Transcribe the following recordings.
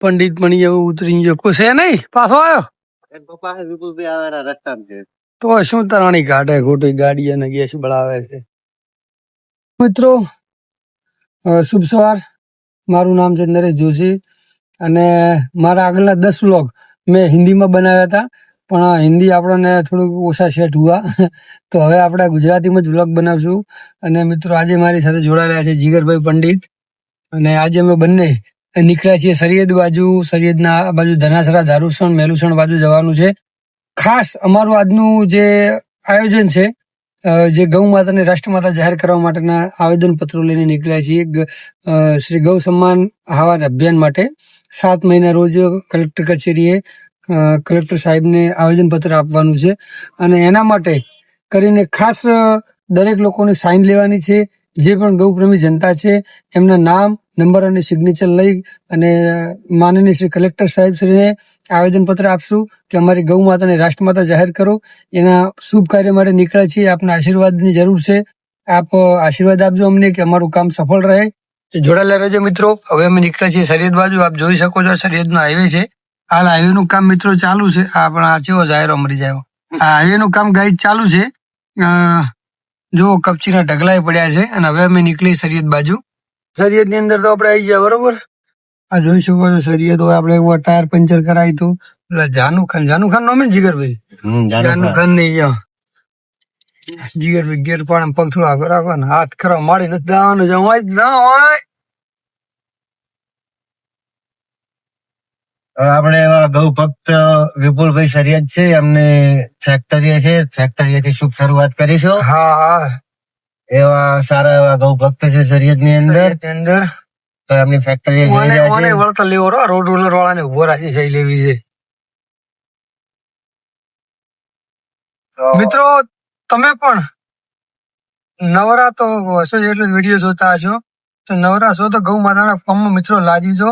પંડિત મણી એવું ઉતરી ગયો કુશે નહીં પાછો આવ્યો તો શું તરાણી કાઢે ખોટી ગાડી અને ગેસ બળાવે છે. મિત્રો શુભ સવાર. મારું નામ છે નરેશ જોશી અને મારા આગળના 10 વ્લોગ મેં હિન્દીમાં બનાવ્યા હતા, પણ હિન્દી આપણને થોડુંક ઓછા સેટ હુઆ તો હવે આપણે ગુજરાતીમાં જ વ્લોગ બનાવશું. અને મિત્રો આજે મારી સાથે જોડાયેલા છે જીગરભાઈ પંડિત, અને આજે અમે બંને નીકળ્યા છીએ સરિયદ બાજુ. સરિયદના આ બાજુ ધનાસરા, દારૂસણ, મેલુસણ બાજુ જવાનું છે. ખાસ અમારું આજનું જે આયોજન છે, જે ગૌ માતાને રાષ્ટ્રમાતા જાહેર કરવા માટેના આવેદન પત્રો લઈને નીકળ્યા છીએ શ્રી ગૌ સન્માન આહવાન અભિયાન માટે. 7 મહિના રોજ કલેક્ટર કચેરીએ કલેક્ટર સાહેબને આવેદન પત્ર આપવાનું છે, અને એના માટે કરીને ખાસ દરેક લોકોની સાઇન લેવાની છે. જે પણ ગૌપ્રેમી જનતા છે એમના નામ, નંબર અને સિગ્નેચર લઈ અને માનનીય શ્રી કલેક્ટર સાહેબ શ્રીને આવેદન પત્ર આપશું કે અમારી ગૌ માતાને રાષ્ટ્રમાતા જાહેર કરો. એના શુભ કાર્ય માટે નીકળ્યા છીએ. આપના આશીર્વાદની જરૂર છે. આપ આશીર્વાદ આપજો અમને કે અમારું કામ સફળ રહે. જોડાયેલા રહેજો મિત્રો. હવે અમે નીકળ્યા છીએ સરિયદ બાજુ. આપ જોઈ શકો છો સરિયદનો હાઈવે છે. હાલ હાઈવેનું કામ મિત્રો ચાલુ છે. પણ આ ચેવો જાહેરો મરી જાય. આ હાઈવેનું કામ ગાઈડ ચાલુ છે. જો કપચીના ઢગલાય પડ્યા છે, અને હવે અમે નીકળી સરિયદ બાજુ. સરિયદ ની અંદર તો આપણે આવી ગયા બરોબર. આ જોઈ શકો છો સરિયદ હોય. આપણે એકવાર ટાયર પંચર કરાવી હતું. જાનુ ખાન નામ જીગરભાઈ, જાનુ ખાન ને જીગરભાઈ ગેર પાડે પગ થોડા આગળ રાખવાના, હાથ કરવા મારી નથી દાવાનું હોય. આપણે એવા ગૌ ભક્ત વિપુલભાઈ સરિયદ છે, એમને ફેક્ટરીએથી શુભ શરૂઆત કરીશું. હા, એવા સારા એવા ગૌ ભક્ત છે સરિયદ ની અંદર. તો એમની ફેક્ટરી વળતર લેવો રોડ રોલર વાળા ને ઉભો રાખી સહી લેવી છે. મિત્રો તમે પણ નવરા તો હશો જ, એટલે વિડીયો જોતા હશો. તો નવરા છો તો ગૌ માતાના ફોર્મમાં મિત્રો લાજી છો.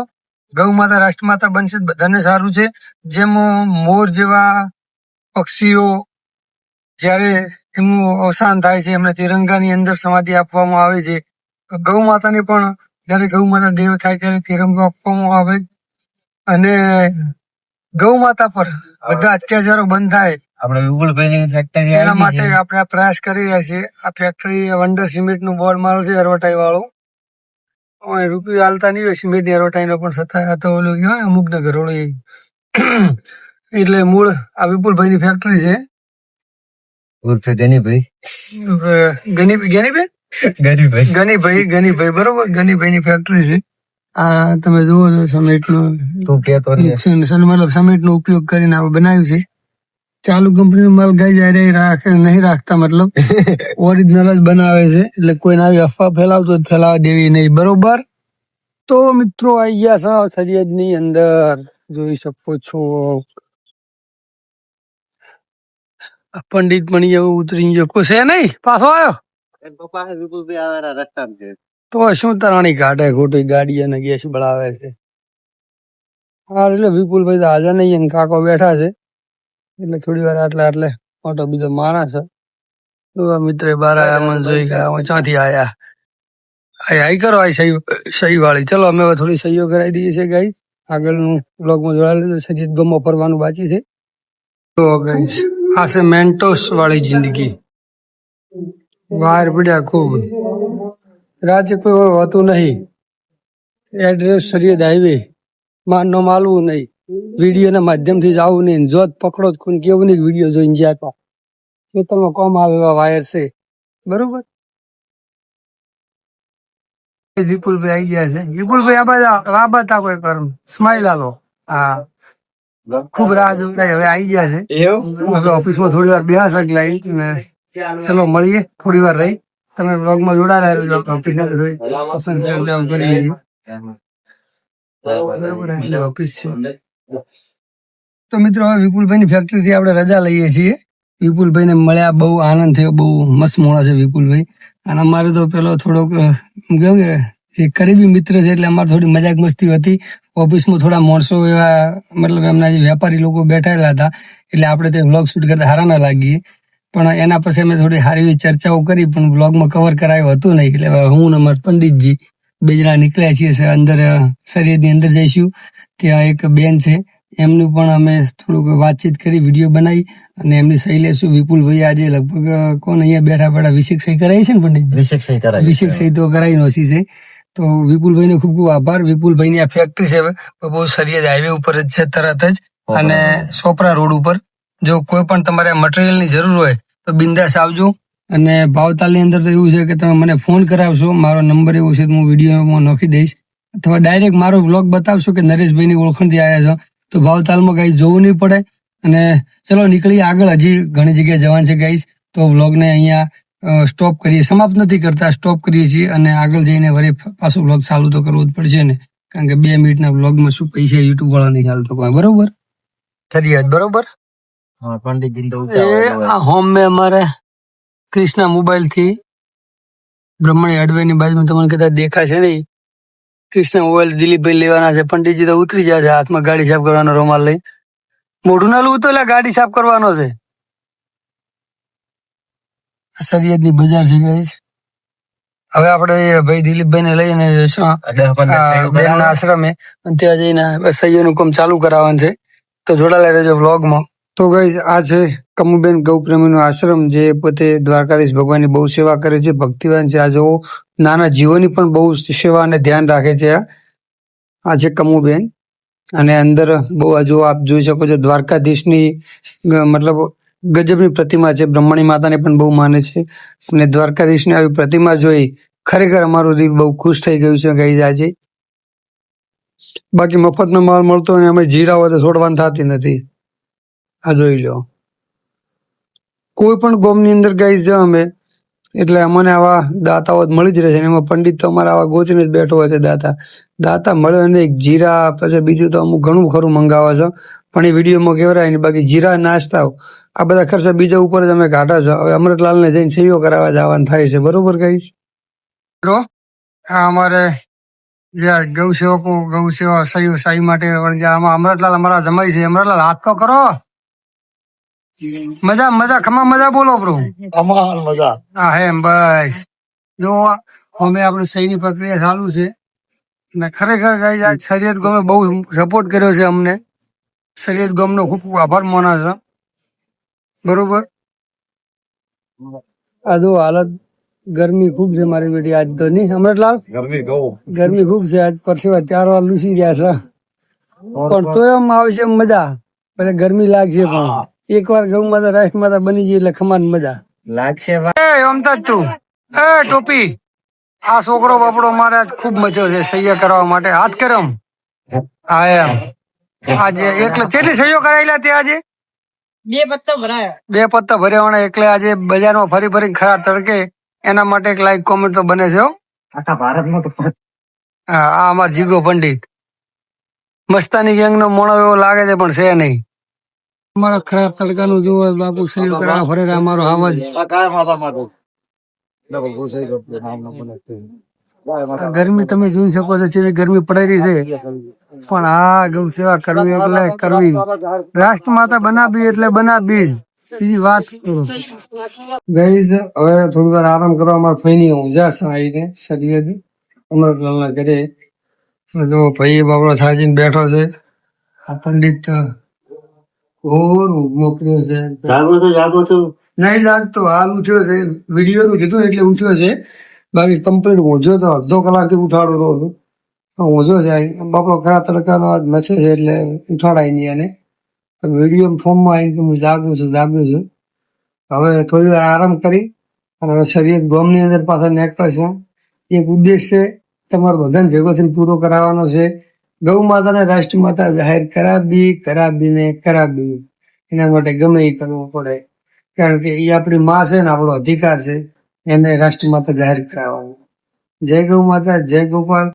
ગૌ માતા રાષ્ટ્રમાતા બનશે બધાને સારું છે. જેમ મોર જેવા પક્ષીઓ જયારે એમનું અવસાન થાય છે, એમને તિરંગાની અંદર સમાધિ આપવામાં આવે છે. ગૌ માતાને પણ જયારે ગૌ માતા દેવ થાય ત્યારે તિરંગો આપવામાં આવે. અને ગૌ માતા પર બધા અત્યાચારો બંધ થાય આપણે વિપુલભાઈની ફેક્ટરી એના માટે આપણે આ પ્રયાસ કરી રહ્યા છીએ. આ ફેક્ટરી વંડર સિમેન્ટ નું બોર્ડ મારું છે, અરવટાઈ વાળું. રૂપિયા હાલતા નહીં હોય સિમેન્ટ ની અરવટાઈ નો, પણ છતાં તો ઓલું હોય અમુક ને ઘરોળે. એટલે મૂળ આ વિપુલભાઈ ની ફેક્ટરી છે. ગનીભાઈ બરોબર, ગનીભાઈ ની ફેક્ટરી છે. આ તમે જુઓ છો સિમેન્ટ નો, સિમેન્ટ નો ઉપયોગ કરીને આપણે બનાવ્યું છે. ચાલુ કંપની નો માલ ગાઈ જાય નહીં રાખતા, મતલબ ઓરિજિનલ જ બનાવે છે. એટલે કોઈને આવી અફવા ફેલાવતો ફેલાવા દેવી નહીં, બરોબર. તો મિત્રો આવી ગયા છો સરિયદ ની અંદર, જોઈ શકો છો. પંડિત મણી એવું ઉતરી ગયો કુશે નહીં પાછો આવ્યો તો શું તરાણી કાઢે ખોટી ગાડી અને ગેસ બળાવે છે. હા, એટલે વિપુલભાઈ તો હાજર નહીં, કાકો બેઠા છે. એટલે થોડી વાર આટલે ઓટો બીજો મારા છે. મિત્ર બાર આયા, મને જોઈ ગયા, ક્યાંથી આયા. આઈ કરો આ સહી વાળી. ચલો અમે હવે થોડી સહીઓ કરાવી દઈએ છીએ ગાઈ. આગળનું બ્લોગમાં જોડાયેલું સરિયદ ગમો ફરવાનું બાકી છે. તો ગાઈસ આ છે મેન્ટોસ વાળી જિંદગી. બહાર પડ્યા ખૂબ, રાતે કોઈ હોતું નહીં. એડ્રેસ સરિયદ હાઈવે, માનો માલવું નહીં, વિડીયો ના માધ્યમથી જ આવું નહીં. જોત પકડો કોઈને કેવું નહીં વિડીયો જોઈને જ્યાં ખેતરમાં કોમ આવે એવા વાયર છે, બરોબર. વિપુલભાઈ આવી ગયા છે. વિપુલભાઈ આ બાજુ કોઈ કર સ્માઈલ આલો. હા, ખુબ રાહ જોતા હવે આવી ગયા છે. ઓફિસમાં થોડી વાર બેહા શકલાઈ ને ચલો મળીએ થોડી વાર રહી. તમે બ્લોગમાં જોડાયેલા ઓફિસ છે. તો મિત્રો હવે વિપુલભાઈ ની ફેક્ટરી થી આપણે રજા લઈએ છીએ. વિપુલભાઈ ને મળ્યા, બહુ આનંદ થયો. બહુ મસ્ત મોણા છે વિપુલભાઈ. અને અમારે તો પેલો થોડોક કેવું કે કરીબી મિત્ર છે, એટલે અમારે થોડી મજાક મસ્તી હતી. ઓફિસમાં થોડા માણસો એવા, મતલબ એમના જે વેપારી લોકો બેઠેલા હતા, એટલે આપણે તે વ્લોગ શૂટ કરતા સારા ના લાગીએ. પણ એના પછી અમે થોડી સારી એવી ચર્ચાઓ કરી, પણ વ્લોગમાં કવર કરાયું હતું નહીં. એટલે હું ને અમારા પંડિતજી બે જણા નીકળ્યા છીએ અંદર શરીરની અંદર જઈશું. ત્યાં એક બેન છે, એમનું પણ અમે થોડુંક વાતચીત કરી, વિડીયો બનાવી અને એમની સહી લેશું. વિપુલભાઈ આજે લગભગ કોણ અહીંયા બેઠા બેઠા વિશેષ સહી કરાવી છે ને પંડિત? વિશેષ સહી તો કરાવી નોસી છે. તો વિપુલભાઈ નો ખૂબ ખૂબ આભાર. વિપુલભાઈ ની આ ફેક્ટરી છે બહુ સરિયદ હાઈવે ઉપર જ છે તરત જ, અને સોપરા રોડ ઉપર. જો કોઈ પણ તમારે મટીરિયલ ની જરૂર હોય તો બિંદાસ આવજો. અને ભાવતાલની અંદર તો એવું છે કે તમે મને ફોન કરાવશો, મારો નંબર એવો છે તો હું વિડીયોમાં નાખી દઈશ, અથવા ડાયરેક્ટ મારો વ્લોગ બતાવશો કે નરેશભાઈની ઓળખણથી આવ્યા છો, તો ભાવતાલમાં ગાઈસ જોવું નહીં પડે. અને ચલો નીકળીએ આગળ, હજી ઘણી જગ્યાએ જવાનું છે ગાઈસ. તો વ્લોગને અહીંયા સ્ટોપ કરીએ, સમાપ્ત નથી કરતા, સ્ટોપ કરીએ છીએ અને આગળ જઈને વળી પાછો વ્લોગ ચાલુ તો કરવો જ પડશે ને, કારણ કે 2 મિનિટના વ્લોગમાં શું પૈસા યુટ્યુબ વાળા નહીં હાલતો કોઈ, બરોબર? સરિયાદ બરોબર. હોમ મેં અમારે ક્રિષ્ના મોબાઈલ થી બ્રહ્મણી હાર્ડવેરની બાજુમાં તમને કદાચ દેખાશે નહીં, કૃષ્ણ મોબાઈલ દિલીપભાઈ લેવાના છે. પંડિતજી તો ઉતરી જાય છે, હાથમાં ગાડી સાફ કરવાનો રૂમાલ લઈ. મોઢું ના લઉં તો એટલે ગાડી સાફ કરવાનો છે. સરિયદની બજાર છે ગાઈસ. હવે આપણે ભાઈ દિલીપભાઈ ને લઈને જઈશું બેનના આશ્રમે, ત્યાં જઈને સહીઓનું કામ ચાલુ કરાવવાનું છે. તો જોડાયેલા રહેજો વ્લોગમાં. તો ગાઈસ આ છે કમુબેન ગૌપ્રેમીનો આશ્રમ, જે પોતે દ્વારકાધીશ ભગવાનની બહુ સેવા કરે છે, ભક્તિવાન છે. આ જો નાના જીવોની પણ બહુ સેવા અને ધ્યાન રાખે છે. આ છે કમુબેન. અને અંદર બહુ હજુ આપ જોઈ શકો છો દ્વારકાધીશની મતલબ ગજબની પ્રતિમા છે. બ્રહ્મણી માતાને પણ બહુ માને છે, અને દ્વારકાધીશની આવી પ્રતિમા જોઈ ખરેખર અમારું દિલ બહુ ખુશ થઈ ગયું છે ગાઈસ આજે. બાકી મફતનો માલ મળતો અને અમે જીરા હોય તો છોડવાની થતી નથી. આ જોઈ લો, કોઈ પણ ગોમની અંદર ગાઈસ જ અમે એટલે અમને આવા દાતાઓ મળી જ રહે છે. એમાં પંડિત તો અમારા આવા ગોતીને જ બેઠો હોય છે. દાતા મળે અને એક જીરા, પછી બીજું તો અમુક ઘણું ખરું મંગાવે છે, પણ એ વિડીયોમાં કહેવાય નહીં. બાકી જીરા, નાસ્તા, આ બધા ખર્ચા બીજા ઉપર જ અમે કાઢા છે. હવે અમૃતલાલને જઈને સહીઓ કરાવવા જવાનું થાય છે, બરોબર ગાઈસ? આ અમારે જે ગૌ સેવકો ગૌ સેવા સહી માટે આમાં અમૃતલાલ અમારા જમાઈ છે. અમૃતલાલ હાથ તો કરો. મજા મજા ખમા મજા બોલો બ્રો. મજા હા હે બસ. જો અમે આપણે સહીની પ્રક્રિયા ચાલુ છે, ને ખરેખર ગાઈસ આ સરિયદ ગામે બહુ સપોર્ટ કર્યો છે અમને. સરિયદ ગામનો ખૂબ ખૂબ આભાર માના છે, બરોબર? આ જો હાલત, ગરમી ખૂબ છે મારી બેટી આજ તો નહીં અમૃતલાલ? ગરમી ખૂબ છે આજ, પરસેવા 4 વાર લૂસી ગયા છે, પણ તો એમ આવશે મજા. ભલે ગરમી લાગશે પણ એકવાર ગૌ માતા રાષ્ટ્ર માતા બની ગઈ એટલે ખમાન મજા લાગશે. ઓમતા જ તું એ ટોપી, આ છોકરો બાપડો મારે આજ ખૂબ મચ્યો છે સહ્ય કરવા માટે. હાથ કરમ. હા એમ આજે એકલે કેટલી સહીઓ કરાયેલા તે આજે? 2 પત્તા ભરાયા. 2 પત્તા ભર્યા. એટલે આજે બજારમાં ફરી ફરી ખરા તડકે એના માટે એક લાઈક કોમેન્ટ તો બને છે. આખા ભારતમાં તો હા, આ અમાર જીગો પંડિત મસ્તાની ગેંગ નો મોણો એવો લાગે છે પણ છે નહીં. અમારા ખરાબ તડકાનું જુઓ બાપુ, સહી કરાવવા ફરે અમારો આવાજ. ગરમી તમે જોઈ શકો છો, જેવી ગરમી પડાઈ છે, પણ આ ગૌ સેવા કરવી એટલે કરવી. રાષ્ટ્ર માતા બનાવી એટલે બનાવી જ, બીજી વાત ગાઈઝ. હવે થોડી વાર આરામ કરવા અમારા ફઈની ઊંઝા છે આવીને સરિયદ અમરલાલના ઘરે. જો ભાઈ બાપડો થાજીને બેઠો છે. આ પંડિત મોકલ્યો છે. જાગો છો? નહીં લાગતો, હાલ ઉઠ્યો છે. વિડીયો નું કીધું એટલે ઉઠ્યો છે, બાકી કમ્પ્લીટ ઊંઝો તો અડધો કલાકથી ઉઠાડો રહો છું. ઊંઝો જાય બાપડો ખરા તડકાનો આજ મચે છે એટલે ઉઠાડાય નહીં. અને વિડીયો ફોર્મમાં આવીને હું જાગું છું. હવે થોડી વાર આરામ કરી અને હવે સરિયદ ગામની અંદર પાછા નીકળે છે. એક ઉદ્દેશ છે તમારો બધાને ભેગો થઈને પૂરો કરાવવાનો છે. ગૌ માતાને રાષ્ટ્ર માતા જાહેર કરાવી. એના માટે ગમે એ કરવું પડે, કારણ કે એ આપણી માં છે ને આપણો અધિકાર છે એને રાષ્ટ્ર માતા જાહેર કરાવવાનો. જય ગૌ માતા, જય ગોપાલ.